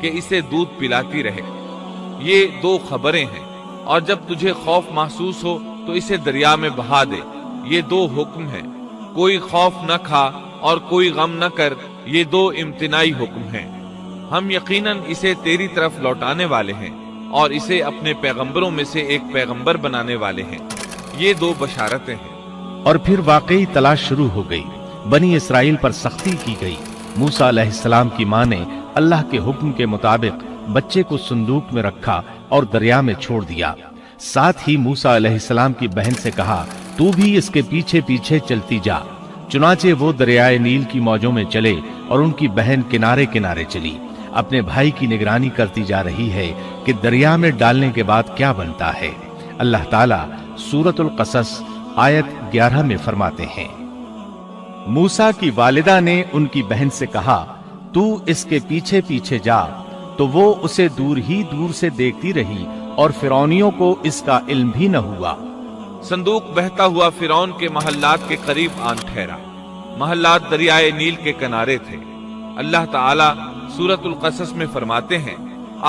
کہ اسے دودھ پلاتی رہے۔ یہ دو خبریں ہیں، اور جب تجھے خوف محسوس ہو تو اسے دریا میں بہا دے۔ یہ دو حکم ہیں، کوئی خوف نہ کھا اور کوئی غم نہ کر، یہ دو امتناعی حکم ہیں۔ ہم یقیناً اسے تیری طرف لوٹانے والے ہیں اور اسے اپنے پیغمبروں میں سے ایک پیغمبر بنانے والے ہیں۔ یہ دو بشارتیں ہیں۔ اور پھر واقعی تلاش شروع ہو گئی، بنی اسرائیل پر سختی کی گئی۔ موسیٰ علیہ السلام کی ماں نے اللہ کے حکم کے مطابق بچے کو صندوق میں رکھا اور دریا میں چھوڑ دیا۔ ساتھ ہی موسیٰ علیہ السلام کی بہن سے کہا، تو بھی اس کے پیچھے پیچھے چلتی جا۔ چنانچہ وہ دریائے نیل کی موجوں میں چلے اور ان کی بہن کنارے کنارے چلی، اپنے بھائی کی نگرانی کرتی جا رہی ہے کہ دریا میں ڈالنے کے بعد کیا بنتا ہے۔ اللہ تعالیٰ سورۃ القصص آیت 11 میں فرماتے ہیں، موسیٰ کی والدہ نے ان کی بہن سے کہا، تو اس کے پیچھے پیچھے جا، تو وہ اسے دور ہی دور سے دیکھتی رہی اور فرعونیوں کو اس کا علم بھی نہ ہوا۔ صندوق بہتا ہوا فرعون کے محلات کے قریب آن ٹھہرا۔ محلات دریائے نیل کے کنارے تھے۔ اللہ تعالیٰ سورۃ القصص میں فرماتے ہیں،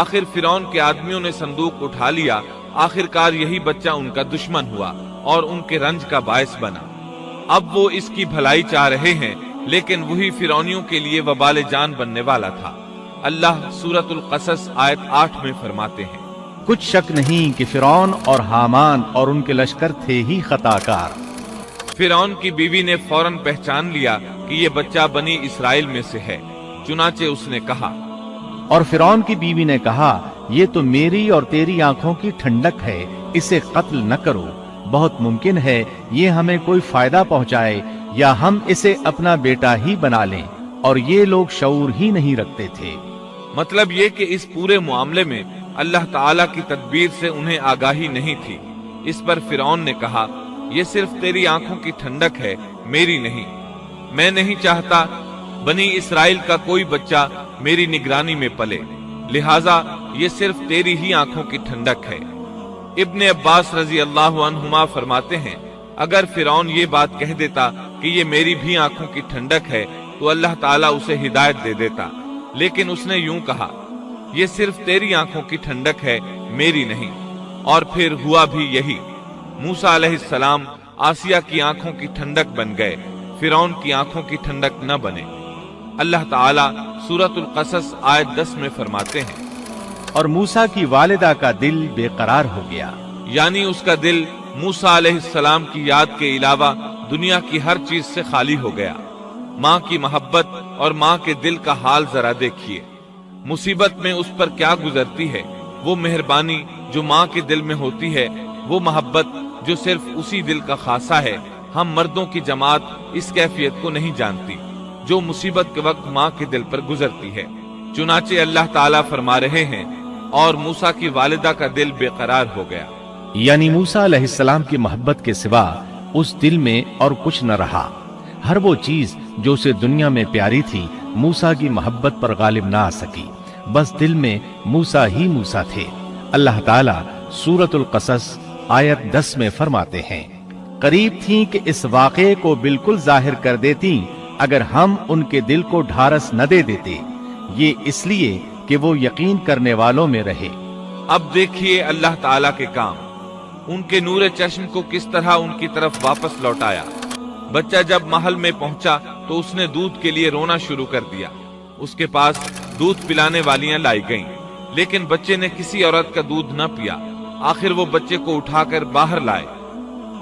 آخر فرعون کے آدمیوں نے صندوق اٹھا لیا، آخرکار یہی بچہ ان کا دشمن ہوا اور ان کے رنج کا باعث بنا۔ اب وہ اس کی بھلائی چاہ رہے ہیں، لیکن وہی فرعونیوں کے لیے وبال جان بننے والا تھا۔ اللہ سورۃ القصص آیت 8 میں فرماتے ہیں، کچھ شک نہیں کہ فرعون اور حامان اور ان کے لشکر تھے ہی خطا کار۔ فرعون کی بیوی نے فوراً پہچان لیا کہ یہ بچہ بنی اسرائیل میں سے ہے، چنانچہ اس نے کہا، اور فرعون کی بیوی نے کہا، یہ تو میری اور تیری آنکھوں کی ٹھنڈک ہے، اسے قتل نہ کرو، بہت ممکن ہے یہ ہمیں کوئی فائدہ پہنچائے یا ہم اسے اپنا بیٹا ہی بنا لیں۔ اور یہ لوگ شعور ہی نہیں رکھتے تھے۔ مطلب یہ کہ اس پورے معاملے میں اللہ تعالیٰ کی تدبیر سے انہیں آگاہی نہیں تھی۔ اس پر فرعون نے کہا، یہ صرف تیری آنکھوں کی ٹھنڈک ہے، میری نہیں۔ میں نہیں چاہتا بنی اسرائیل کا کوئی بچہ میری نگرانی میں پلے، لہٰذا یہ صرف تیری ہی آنکھوں کی ٹھنڈک ہے۔ ابن عباس رضی اللہ عنہما فرماتے ہیں، اگر فرعون یہ بات کہہ دیتا کہ یہ میری بھی آنکھوں کی ٹھنڈک ہے تو اللہ تعالیٰ اسے ہدایت دے دیتا، لیکن اس نے یوں کہا، یہ صرف تیری آنکھوں کی ٹھنڈک ہے، میری نہیں۔ اور پھر ہوا بھی یہی۔ موسیٰ علیہ السلام آسیہ کی آنکھوں کی ٹھنڈک بن گئے، فرعون کی آنکھوں کی ٹھنڈک نہ بنے۔ اللہ تعالیٰ سورۃ القصص آیت 10 میں فرماتے ہیں، اور موسیٰ کی والدہ کا دل بے قرار ہو گیا، یعنی اس کا دل موسیٰ علیہ السلام کی یاد کے علاوہ دنیا کی ہر چیز سے خالی ہو گیا۔ ماں کی محبت اور ماں کے دل کا حال ذرا دیکھیے، مصیبت میں اس پر کیا گزرتی ہے۔ وہ مہربانی جو ماں کے دل میں ہوتی ہے، وہ محبت جو صرف اسی دل کا خاصہ ہے، ہم مردوں کی جماعت اس کیفیت کو نہیں جانتی جو مصیبت کے وقت ماں کے دل پر گزرتی ہے۔ چنانچہ اللہ تعالیٰ فرما رہے ہیں، اور موسیٰ کی والدہ کا دل بے قرار ہو گیا، یعنی موسیٰ علیہ السلام کی محبت کے سوا اس دل میں اور کچھ نہ رہا۔ ہر وہ چیز جو اسے دنیا میں پیاری تھی موسیٰ کی محبت پر غالب نہ آ سکی، بس دل میں موسیٰ ہی موسیٰ تھے۔ اللہ تعالیٰ سورۃ القصص آیت 10 میں فرماتے ہیں، قریب تھیں کہ اس واقعے کو بالکل ظاہر کر دیتی اگر ہم ان کے دل کو ڈھارس نہ دے دیتے، یہ اس لیے کہ وہ یقین کرنے والوں میں رہے۔ اب دیکھیے اللہ تعالیٰ کے کام، ان کے نور چشم کو کس طرح ان کی طرف واپس لوٹایا۔ بچہ جب محل میں پہنچا تو اس نے دودھ کے لیے رونا شروع کر دیا۔ اس کے پاس دودھ پلانے والیاں لائی گئیں، لیکن بچے نے کسی عورت کا دودھ نہ پیا۔ آخر وہ بچے کو اٹھا کر باہر لائے۔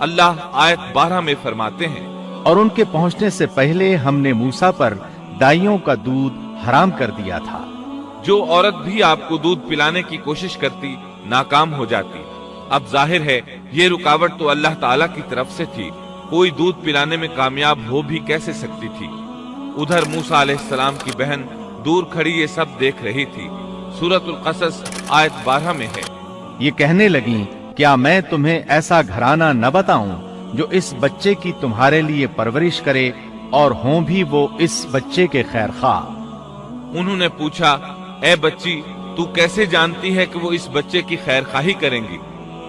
اللہ آیت 12 میں فرماتے ہیں، اور ان کے پہنچنے سے پہلے ہم نے موسیٰ پر دائیوں کا دودھ حرام کر دیا تھا۔ جو عورت بھی آپ کو دودھ پلانے کی کوشش کرتی ناکام ہو جاتی۔ اب ظاہر ہے یہ رکاوٹ تو اللہ تعالیٰ کی طرف سے تھی، کوئی دودھ پلانے میں کامیاب ہو بھی کیسے سکتی تھی۔ ادھر موسیٰ علیہ السلام کی بہن دور کھڑی یہ سب دیکھ رہی تھی۔ سورۃ القصص آیت 12 میں ہے، یہ کہنے لگیں، کیا میں تمہیں ایسا گھرانہ نہ بتاؤں جو اس بچے کی تمہارے لیے پرورش کرے اور ہوں بھی وہ اس بچے کے خیر خواہ۔ انہوں نے پوچھا، اے بچی، تو کیسے جانتی ہے کہ وہ اس بچے کی خیر خواہی کریں گی؟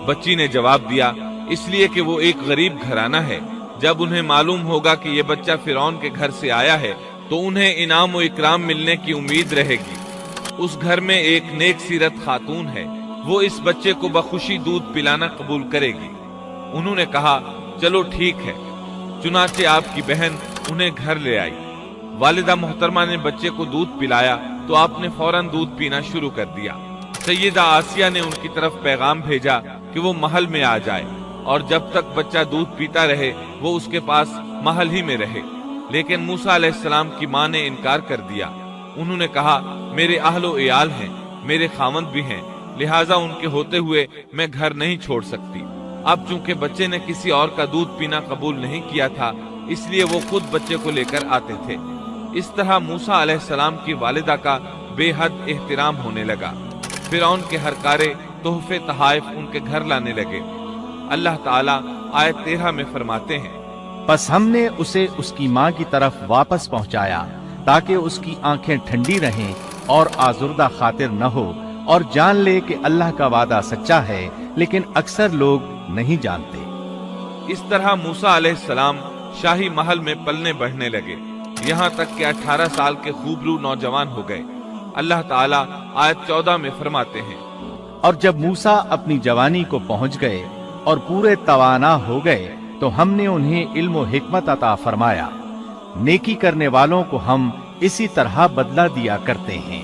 بچی نے جواب دیا، اس لیے کہ وہ ایک غریب گھرانہ ہے۔ جب انہیں معلوم ہوگا کہ یہ بچہ فرعون کے گھر سے آیا ہے تو انہیں انعام و اکرام ملنے کی امید رہے گی۔ اس گھر میں ایک نیک سیرت خاتون ہے، وہ اس بچے کو بخوشی دودھ پلانا قبول کرے گی۔ انہوں نے کہا چلو ٹھیک ہے۔ چنانچہ آپ کی بہن انہیں گھر لے آئی۔ والدہ محترمہ نے بچے کو دودھ پلایا تو آپ نے فوراً دودھ پینا شروع کر دیا۔ سیدہ آسیہ نے ان کی طرف پیغام بھیجا کہ وہ محل میں آ جائے اور جب تک بچہ دودھ پیتا رہے وہ اس کے پاس محل ہی میں رہے، لیکن موسیٰ علیہ السلام کی ماں نے انکار کر دیا۔ انہوں نے کہا میرے اہل و عیال ہیں، میرے خاوند بھی ہیں، لہٰذا ان کے ہوتے ہوئے میں گھر نہیں چھوڑ سکتی۔ اب چونکہ بچے نے کسی اور کا دودھ پینا قبول نہیں کیا تھا، اس لیے وہ خود بچے کو لے کر آتے تھے۔ اس طرح موسیٰ علیہ السلام کی والدہ کا بے حد احترام ہونے لگا۔ فرعون کے ہر کارے تحفے تحائف ان کے گھر لانے لگے۔ اللہ تعالیٰ آیت 13 میں فرماتے ہیں، پس ہم نے اسے اس کی ماں کی طرف واپس پہنچایا تاکہ اس کی آنکھیں ٹھنڈی رہیں اور آزردہ خاطر نہ ہو، اور جان لے کہ اللہ کا وعدہ سچا ہے، لیکن اکثر لوگ نہیں جانتے۔ اس طرح موسیٰ علیہ السلام شاہی محل میں پلنے بڑھنے لگے، یہاں تک کہ 18 سال کے خوبرو نوجوان ہو گئے۔ اللہ تعالیٰ آیت 14 میں فرماتے ہیں، اور جب موسیٰ اپنی جوانی کو پہنچ گئے اور پورے توانا ہو گئے تو ہم نے انہیں علم و حکمت عطا فرمایا۔ نیکی کرنے والوں کو ہم اسی طرح بدلہ دیا کرتے ہیں۔